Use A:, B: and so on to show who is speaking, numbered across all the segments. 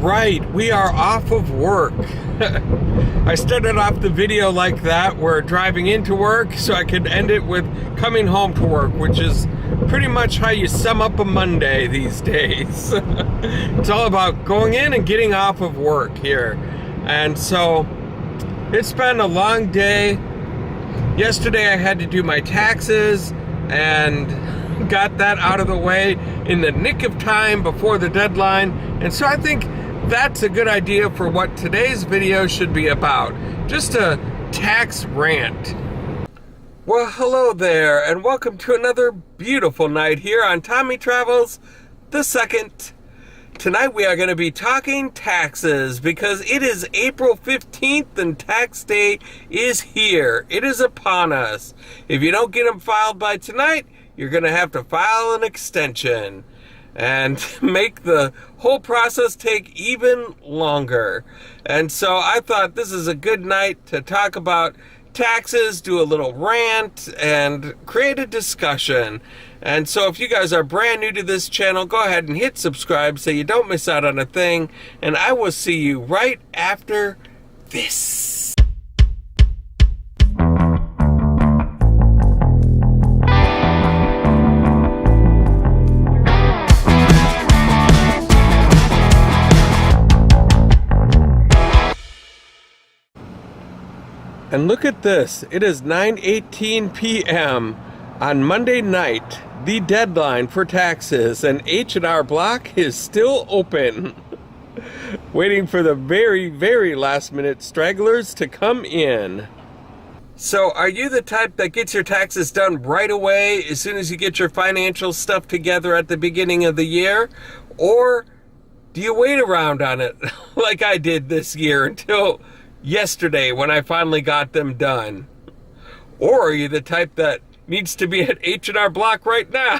A: right, we are off of work. I started off the video like that, where driving into work, so I could end it with coming home to work, which is pretty much how you sum up a Monday these days. It's all about going in and getting off of work here. And so it's been a long day. Yesterday I had to do my taxes and got that out of the way in the nick of time before the deadline. And so I think that's a good idea for what today's video should be about. Just a tax rant. Well, hello there, and welcome to another beautiful night here on Tommy Travels the Second. Tonight we are going to be talking taxes because it is April 15th and tax day is here. It is upon us. If you don't get them filed by tonight, you're going to have to file an extension and make the whole process take even longer. And so I thought this is a good night to talk about taxes, do a little rant, and create a discussion. And so if you guys are brand new to this channel, go ahead and hit subscribe so you don't miss out on a thing. And I will see you right after this. And look at this, it is 9:18 p.m. on Monday night, the deadline for taxes, and H&R Block is still open, waiting for the very, very last minute stragglers to come in. So are you the type that gets your taxes done right away as soon as you get your financial stuff together at the beginning of the year? Or do you wait around on it like I did this year until yesterday when I finally got them done? Or are you the type that needs to be at H&R Block right now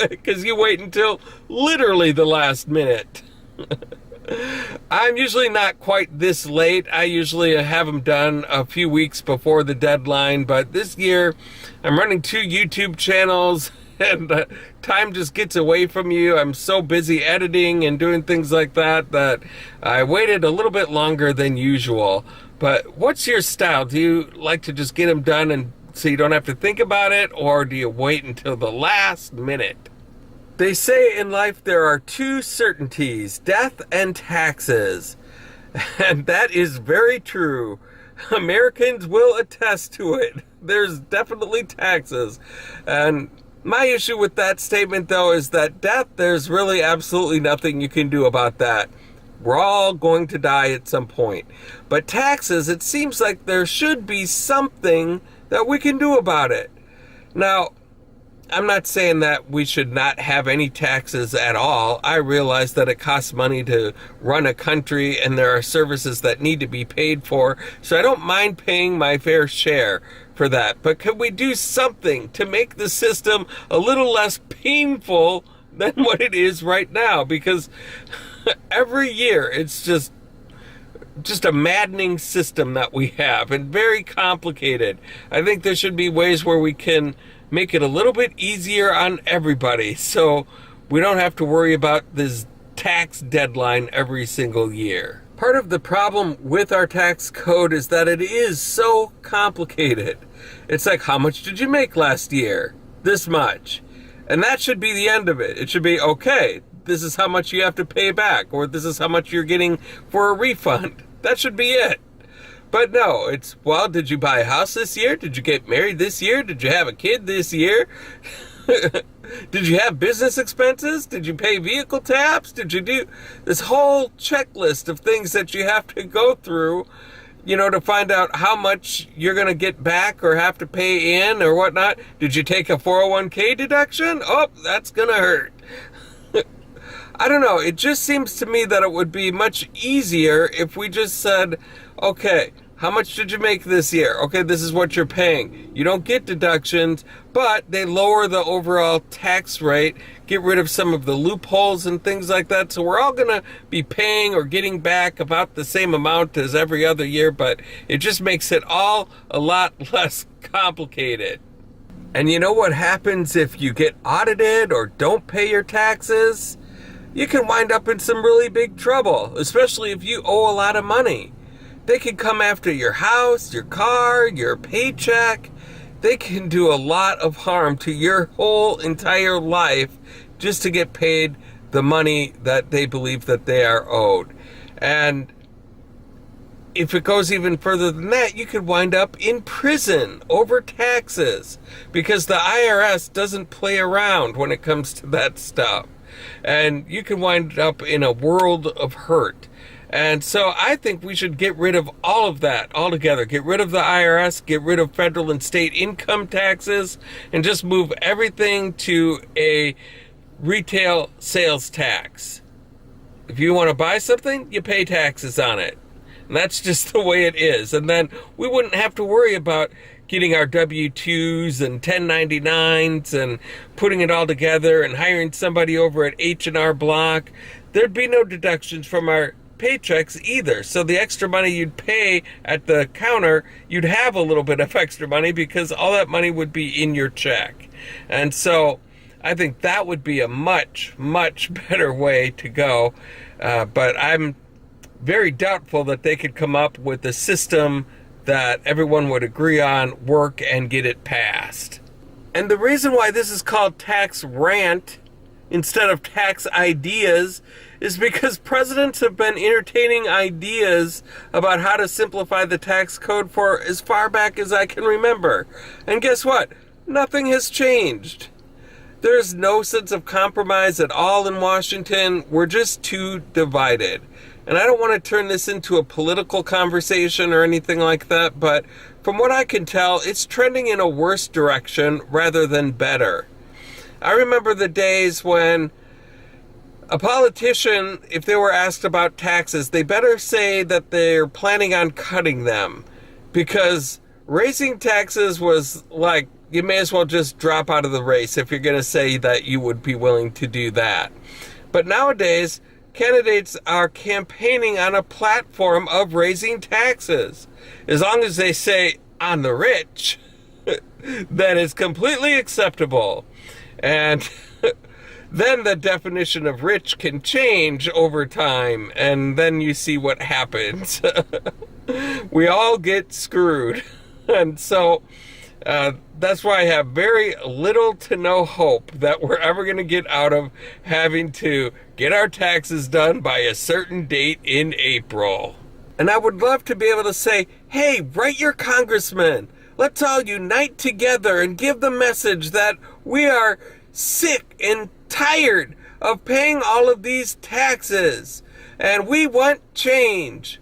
A: because you wait until literally the last minute? I'm usually not quite this late. I usually have them done a few weeks before the deadline, but this year I'm running 2 YouTube channels and time just gets away from you. I'm so busy editing and doing things like that that I waited a little bit longer than usual. But what's your style? Do you like to just get them done and so you don't have to think about it, or do you wait until the last minute? They say in life there are 2 certainties, death and taxes. And that is very true. Americans will attest to it. There's definitely taxes. And my issue with that statement, though, is that death, there's really absolutely nothing you can do about that. We're all going to die at some point. But taxes, it seems like there should be something that we can do about it. Now, I'm not saying that we should not have any taxes at all. I realize that it costs money to run a country and there are services that need to be paid for. So I don't mind paying my fair share for that. But could we do something to make the system a little less painful than what it is right now? Because every year it's just a maddening system that we have and very complicated. I think there should be ways where we can make it a little bit easier on everybody so we don't have to worry about this tax deadline every single year. Part of the problem with our tax code is that it is so complicated. It's like, how much did you make last year? This much. And that should be the end of it. It should be, okay, this is how much you have to pay back, or this is how much you're getting for a refund. That should be it. But no, it's, well, did you buy a house this year? Did you get married this year? Did you have a kid this year? Did you have business expenses? Did you pay vehicle tax? Did you do this whole checklist of things that you have to go through, you know, to find out how much you're going to get back or have to pay in or whatnot? Did you take a 401k deduction? Oh, that's going to hurt. I don't know. It just seems to me that it would be much easier if we just said, okay, how much did you make this year? Okay, this is what you're paying. You don't get deductions, but they lower the overall tax rate, get rid of some of the loopholes and things like that. So we're all going to be paying or getting back about the same amount as every other year, but it just makes it all a lot less complicated. And you know what happens if you get audited or don't pay your taxes? you can wind up in some really big trouble, especially if you owe a lot of money. They can come after your house, your car, your paycheck. They can do a lot of harm to your whole entire life just to get paid the money that they believe that they are owed. And if it goes even further than that, you could wind up in prison over taxes because the IRS doesn't play around when it comes to that stuff. And you can wind up in a world of hurt. And so I think we should get rid of all of that altogether. Get rid of the IRS, get rid of federal and state income taxes, and just move everything to a retail sales tax. If you want to buy something, you pay taxes on it. And that's just the way it is. And then we wouldn't have to worry about getting our W-2s and 1099s and putting it all together and hiring somebody over at H&R Block. There'd be no deductions from our paychecks either. So the extra money you'd pay at the counter, you'd have a little bit of extra money because all that money would be in your check. And so I think that would be a much, much better way to go. But I'm very doubtful that they could come up with a system that everyone would agree on, work, and get it passed. And the reason why this is called Tax Rant instead of Tax Ideas is because presidents have been entertaining ideas about how to simplify the tax code for as far back as I can remember. And guess what? Nothing has changed. There's no sense of compromise at all in Washington. We're just too divided. And I don't want to turn this into a political conversation or anything like that, but from what I can tell, it's trending in a worse direction rather than better. I remember the days when a politician, if they were asked about taxes, they better say that they're planning on cutting them, because raising taxes was like, you may as well just drop out of the race if you're going to say that you would be willing to do that. But nowadays, candidates are campaigning on a platform of raising taxes. As long as they say on the rich, then it's completely acceptable. And then the definition of rich can change over time, and then you see what happens. We all get screwed. And so that's why I have very little to no hope that we're ever going to get out of having to get our taxes done by a certain date in April. And I would love to be able to say, hey, write your congressman. Let's all unite together and give the message that we are sick and tired of paying all of these taxes, and we want change.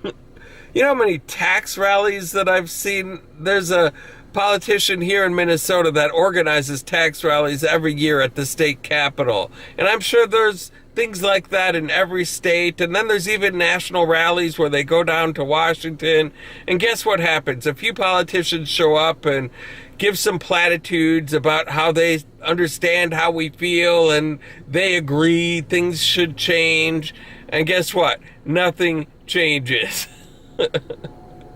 A: You know how many tax rallies that I've seen? There's a politician here in Minnesota that organizes tax rallies every year at the state capitol. And I'm sure there's things like that in every state. And then there's even national rallies where they go down to Washington. And guess what happens? A few politicians show up and give some platitudes about how they understand how we feel and they agree things should change. And guess what? Nothing changes.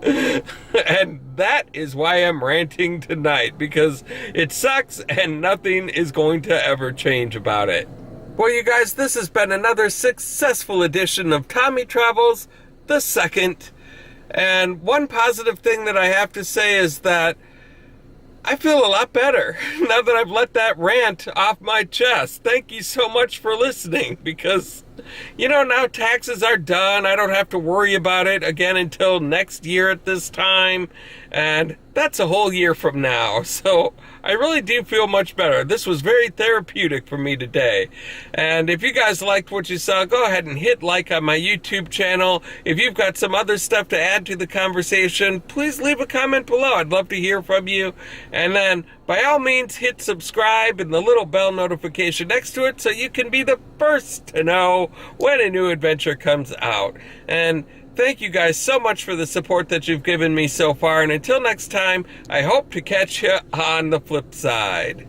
A: And that is why I'm ranting tonight, because it sucks and nothing is going to ever change about it. Well, you guys, this has been another successful edition of Tommy Travels the Second. And one positive thing that I have to say is that I feel a lot better now that I've let that rant off my chest. Thank you so much for listening, because, you know, now taxes are done. I don't have to worry about it again until next year at this time. And that's a whole year from now. So I really do feel much better. This was very therapeutic for me today. And if you guys liked what you saw, go ahead and hit like on my YouTube channel. If you've got some other stuff to add to the conversation, please leave a comment below. I'd love to hear from you. And then by all means, hit subscribe and the little bell notification next to it so you can be the first to know when a new adventure comes out. And thank you guys so much for the support that you've given me so far. And until next time, I hope to catch you on the flip side.